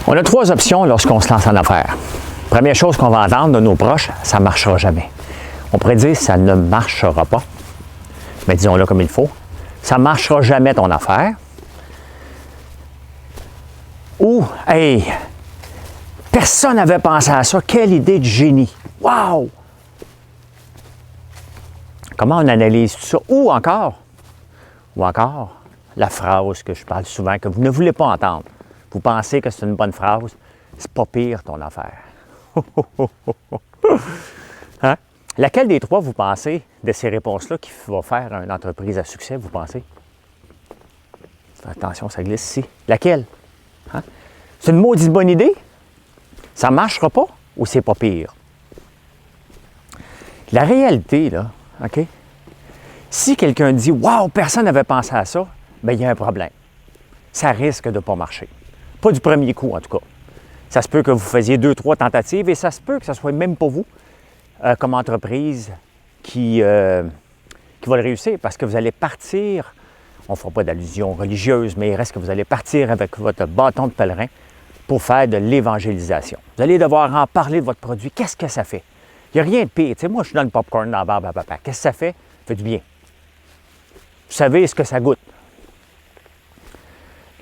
On a trois options lorsqu'on se lance en affaires. Première chose qu'on va entendre de nos proches, ça ne marchera jamais. On pourrait dire ça ne marchera pas. Mais disons-le comme il faut. Ça ne marchera jamais ton affaire. Ou, hey, personne n'avait pensé à ça. Quelle idée de génie. Wow! Comment on analyse tout ça? Ou encore, la phrase que je parle souvent, que vous ne voulez pas entendre. Vous pensez que c'est une bonne phrase, c'est pas pire ton affaire. Hein? Laquelle des trois vous pensez de ces réponses-là qui va faire une entreprise à succès, vous pensez? Attention, ça glisse ici. Laquelle? Hein? C'est une maudite bonne idée? Ça ne marchera pas ou c'est pas pire? La réalité, là, OK? Si quelqu'un dit « Wow, personne n'avait pensé à ça », bien, il y a un problème. Ça risque de ne pas marcher. Pas du premier coup, en tout cas. Ça se peut que vous faisiez 2-3 tentatives et ça se peut que ce ne soit même pas vous, comme entreprise, qui va le réussir parce que vous allez partir, on ne fera pas d'allusion religieuse, mais il reste que vous allez partir avec votre bâton de pèlerin pour faire de l'évangélisation. Vous allez devoir en parler de votre produit. Qu'est-ce que ça fait? Il n'y a rien de pire. Tu sais, moi, je suis dans le popcorn dans la barbe à papa. Qu'est-ce que ça fait? Ça fait du bien. Vous savez ce que ça goûte.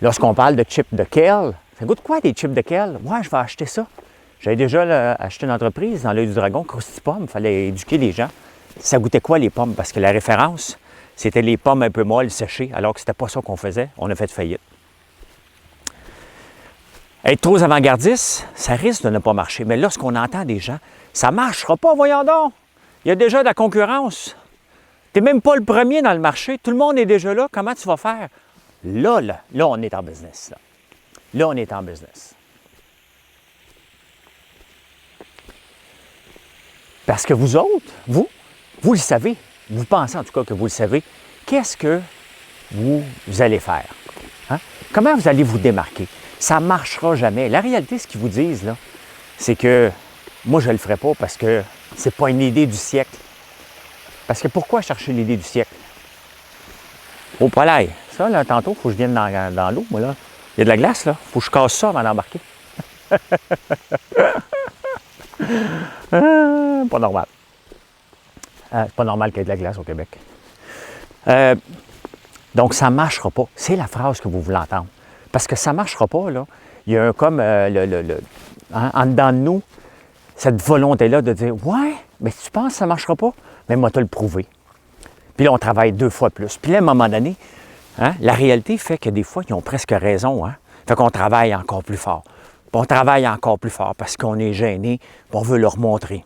Lorsqu'on parle de chips de kale, ça goûte quoi des chips de kale? Ouais, je vais acheter ça. J'avais déjà acheté une entreprise dans l'œil du dragon, Krusty Pomme. Il fallait éduquer les gens. Ça goûtait quoi les pommes? Parce que la référence, c'était les pommes un peu molles, séchées, alors que c'était pas ça qu'on faisait. On a fait faillite. Être trop avant-gardiste, ça risque de ne pas marcher. Mais lorsqu'on entend des gens, ça ne marchera pas, voyons donc. Il y a déjà de la concurrence. Tu n'es même pas le premier dans le marché. Tout le monde est déjà là. Comment tu vas faire? Là, on est en business. Là, on est en business. Parce que vous autres, vous le savez. Vous pensez en tout cas que vous le savez. Qu'est-ce que vous allez faire? Hein? Comment vous allez vous démarquer? Ça ne marchera jamais. La réalité, ce qu'ils vous disent, là, c'est que moi, je ne le ferai pas parce que c'est pas une idée du siècle. Parce que pourquoi chercher l'idée du siècle? Oh, pas l'ail. Ça, là, tantôt, il faut que je vienne dans l'eau, moi, là. Il y a de la glace, là. Il faut que je casse ça avant d'embarquer. Pas normal. C'est pas normal qu'il y ait de la glace au Québec. Donc, ça ne marchera pas. C'est la phrase que vous voulez entendre. Parce que ça ne marchera pas, là. Il y a comme en dedans de nous, cette volonté-là de dire « Ouais, mais tu penses que ça ne marchera pas? Mais moi, te le prouver. » Puis là, on travaille 2 fois plus. Puis là, à un moment donné, hein, la réalité fait que des fois, ils ont presque raison. Hein? Fait qu'on travaille encore plus fort. Puis on travaille encore plus fort parce qu'on est gêné, puis on veut leur montrer.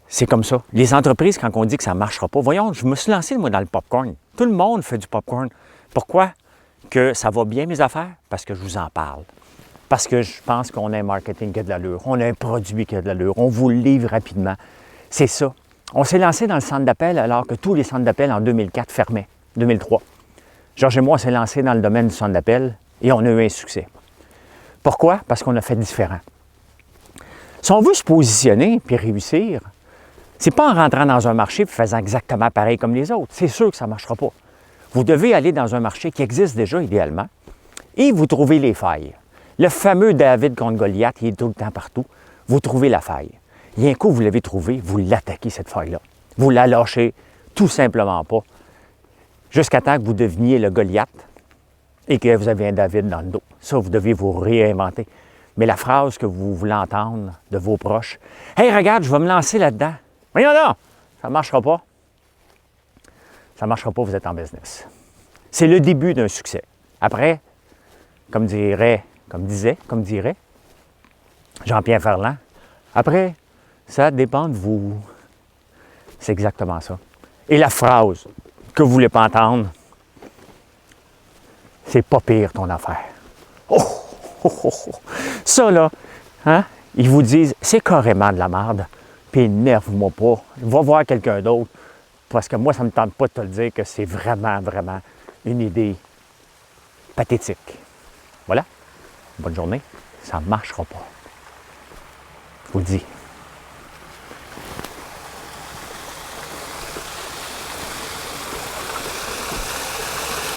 C'est comme ça. Les entreprises, quand on dit que ça ne marchera pas, voyons, je me suis lancé, moi, dans le popcorn. Tout le monde fait du popcorn. Pourquoi? Que ça va bien, mes affaires? Parce que je vous en parle. Parce que je pense qu'on a un marketing qui a de l'allure. On a un produit qui a de l'allure. On vous le livre rapidement. C'est ça. On s'est lancé dans le centre d'appel alors que tous les centres d'appel en 2004 fermaient. 2003. Georges et moi, on s'est lancé dans le domaine du centre d'appel et on a eu un succès. Pourquoi? Parce qu'on a fait différent. Si on veut se positionner puis réussir, c'est pas en rentrant dans un marché et faisant exactement pareil comme les autres. C'est sûr que ça ne marchera pas. Vous devez aller dans un marché qui existe déjà idéalement et vous trouvez les failles. Le fameux David contre Goliath, il est tout le temps partout. Vous trouvez la faille. Il y a un coup, vous l'avez trouvé, vous l'attaquez, cette faille-là. Vous la lâchez tout simplement pas jusqu'à temps que vous deveniez le Goliath et que vous avez un David dans le dos. Ça, vous devez vous réinventer. Mais la phrase que vous voulez entendre de vos proches, « Hey, regarde, je vais me lancer là-dedans. » Voyons là, ça ne marchera pas. Ça ne marchera pas, vous êtes en business. C'est le début d'un succès. Après, comme dirait Jean-Pierre Ferland, après, ça dépend de vous. C'est exactement ça. Et la phrase que vous ne voulez pas entendre, c'est pas pire ton affaire. Oh, oh, oh, oh. Ça, là, hein, ils vous disent, c'est carrément de la merde, puis énerve-moi pas, va voir quelqu'un d'autre, parce que moi, ça ne me tente pas de te le dire que c'est vraiment, vraiment une idée pathétique. Voilà. Bonne journée. Ça ne marchera pas. Je vous le dis.